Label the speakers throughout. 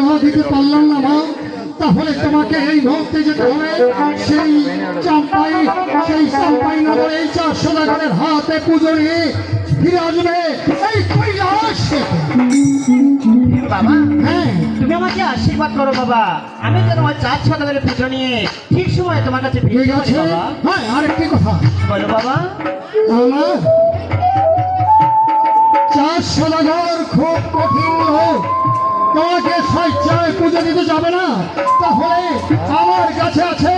Speaker 1: না দিতে পারলাম না মা, তাহলে তোমাকে এই মুহূর্তে যেতে হবে সেই চাম্পাই নগর এই 4 সদাগরের হাতে পুজো নিয়ে ফিরে আসবে এই কৈলাস।
Speaker 2: বাবা
Speaker 1: হ্যাঁ,
Speaker 2: তুমি আমাকে আশীর্বাদ করো বাবা, আমি যেন আমার 4 সদাগরের পুজো নিয়ে ঠিক সময় তোমার কাছে
Speaker 1: ঠিক
Speaker 2: ফিরে
Speaker 1: আছে।
Speaker 2: আসি বাবা।
Speaker 1: হ্যাঁ, আরেকটি কথা,
Speaker 2: বলো বাবা।
Speaker 1: আমার 4 সদাগর খুব কঠিন লোক, তোমাকে স্বেচ্ছায় পুজো দিতে যাবে না, তাহলে আমার কাছে আছে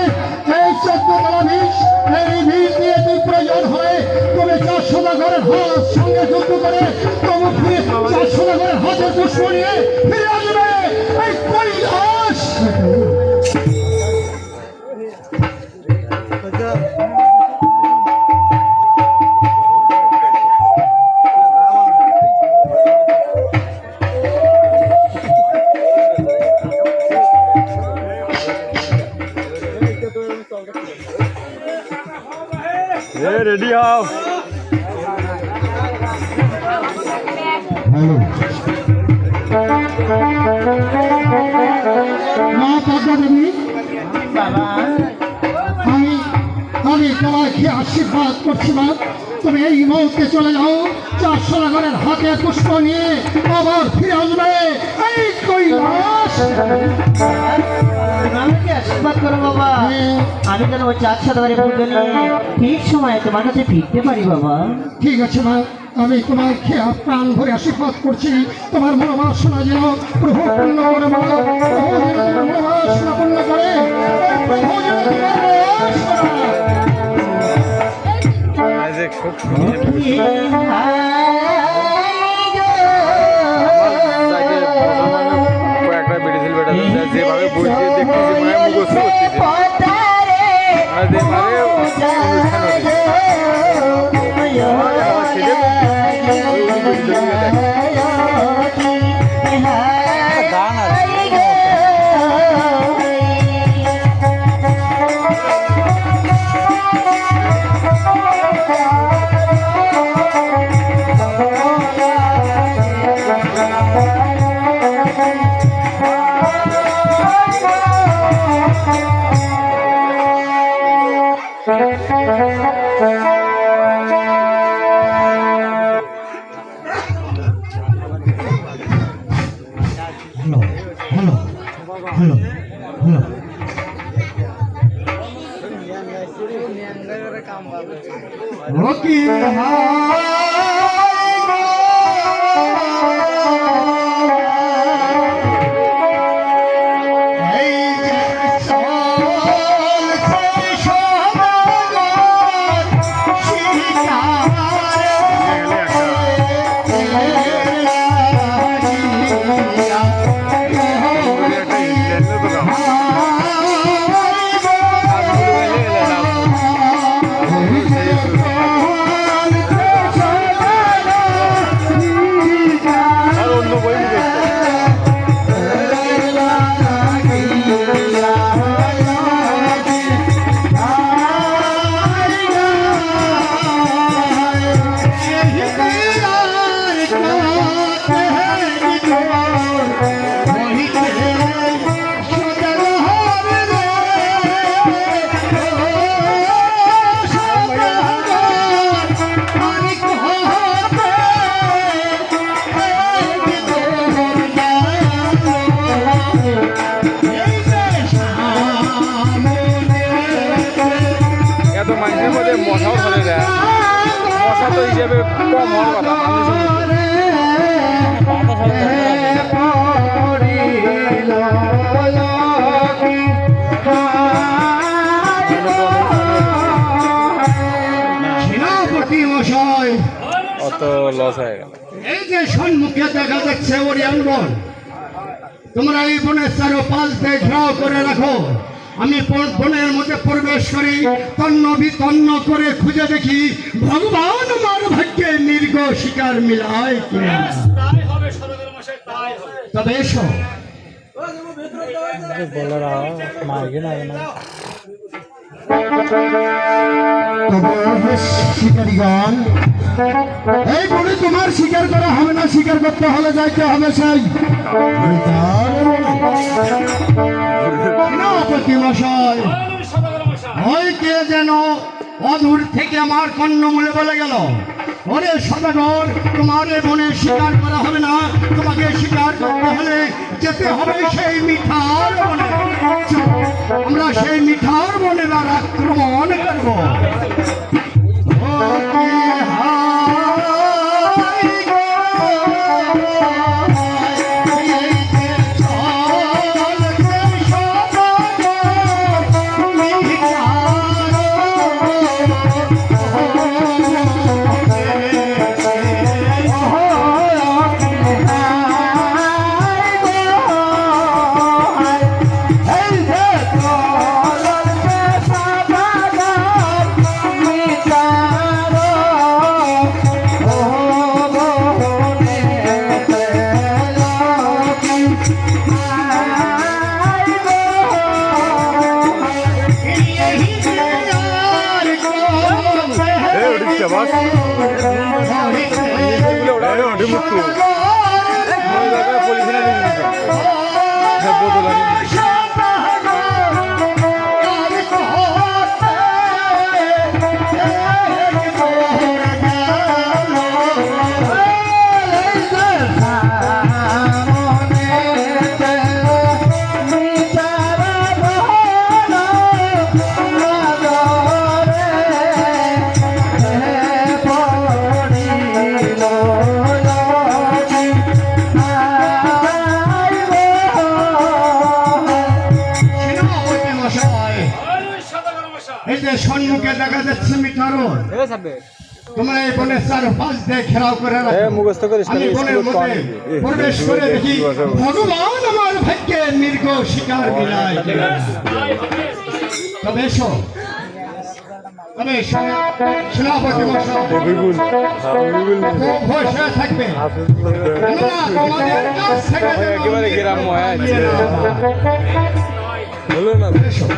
Speaker 1: এই 14 তলা বিষ, এই বিষ দিয়ে তুই প্রয়োজন হলে তুমি 4 সদাগরের হাত সঙ্গে যুক্ত করে তবু ফিরে 4 সদাগরের হাতে পুষ্প নিয়ে ফিরে আসবে এই কৈলাস।
Speaker 3: रेडी आओ।
Speaker 1: हेलो माँ पद्मा देवी,
Speaker 2: বাবা
Speaker 1: আমি তোমাকে আশীর্বাদ করছি মা, তুমি এই মুহূর্তে চলে যাও 4 সদাগরের হাতে পুষ্প নিয়ে আবার ফিরে আসবে এই কৈলাস।
Speaker 2: তুমি আমাকে আশীর্বাদ করো বাবা, আমি যেন ওই 4 সদাগরের পুজো নিয়ে ঠিক সময় তোমার কাছে ফিরতে পারি বাবা।
Speaker 1: ঠিক আছে মা, আমি তোমাকে প্রাণ ভরে আশীর্বাদ করছি, তোমার মনোবাসনা যেন প্রভু পূর্ণ করে মা, প্রভু যেন তোমার মনোবাসনা পূর্ণ করে, প্রভু যেন তোমার মনোবাসনা।
Speaker 3: আইজেক খুব সুন্দর কয়েকটা বেড়েছিল বেটা যেভাবে বইতে দেখতেছি মানে মুখস্থ করতেছি আর যেভাবে অনুষ্ঠান মশাও ধরে দেয়, মশা তো হিসেবে কম হওয়ার কথা অত লস হয়ে গেল।
Speaker 1: এই যে সম্মুখে দেখা যাচ্ছে ওরিয়ান বন, তোমরা এই বনের চারপাশ দিয়ে ঘেরাও করে রাখো, আমি বনের মধ্যে প্রবেশ করি, তন্ন বিতন্ন করে খুঁজে দেখি ভগবান আমার ভাগ্যে মৃগ শিকার মিলায় কিনা। তবে এসো শিকারীগণ, এই বলে তোমার শিকার করা হবে না, শিকার করতে হলে যাইতে হবে সেই কি মশাই, ওই কে যেন অদূর থেকে আমার কর্ণমূলে বলে গেল, ওরে সদাগর, তোমার এ বনে শিকার করা হবে না, তোমাকে শিকার করতে হলে যেতে হবে সেই মিঠার বনে। চলো, আমরা সেই মিঠার বনে আর আক্রমণ করবো। ও কি হায় গো, এই যে চলছে সদাগর মিঠার
Speaker 3: বাস মুক্ত পুলিশ বোতল
Speaker 1: এই যে সম্মুখে দেখা যাচ্ছে মিঠারো, তোমরা এই বনের চারপাশ দিয়ে ঘেরাও করে রাখো।
Speaker 3: মুখস্থ করিস
Speaker 1: আমি বনের মধ্যে প্রবেশ করে দেখি ভগবান আমার ভাগ্যে মৃগ শিকার বিলায়। তবে এসো, তবে এসো, সেনাপতি মশাই খুব ভয় থাকবে, কেননা তোমাদের কাছ থেকে যেন
Speaker 3: একেবারে গ্রাম্য হলো না।
Speaker 1: এসো।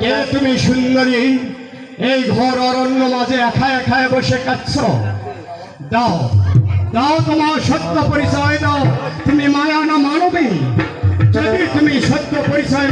Speaker 1: কে তুমি সুন্দরী, এই ঘোর অরণ্য মাঝে একা একা বসে কাঁদছ? দাও দাও তোমার সত্য পরিচয় দাও, তুমি মায়া না মানবী? যদি তুমি সত্য পরিচয়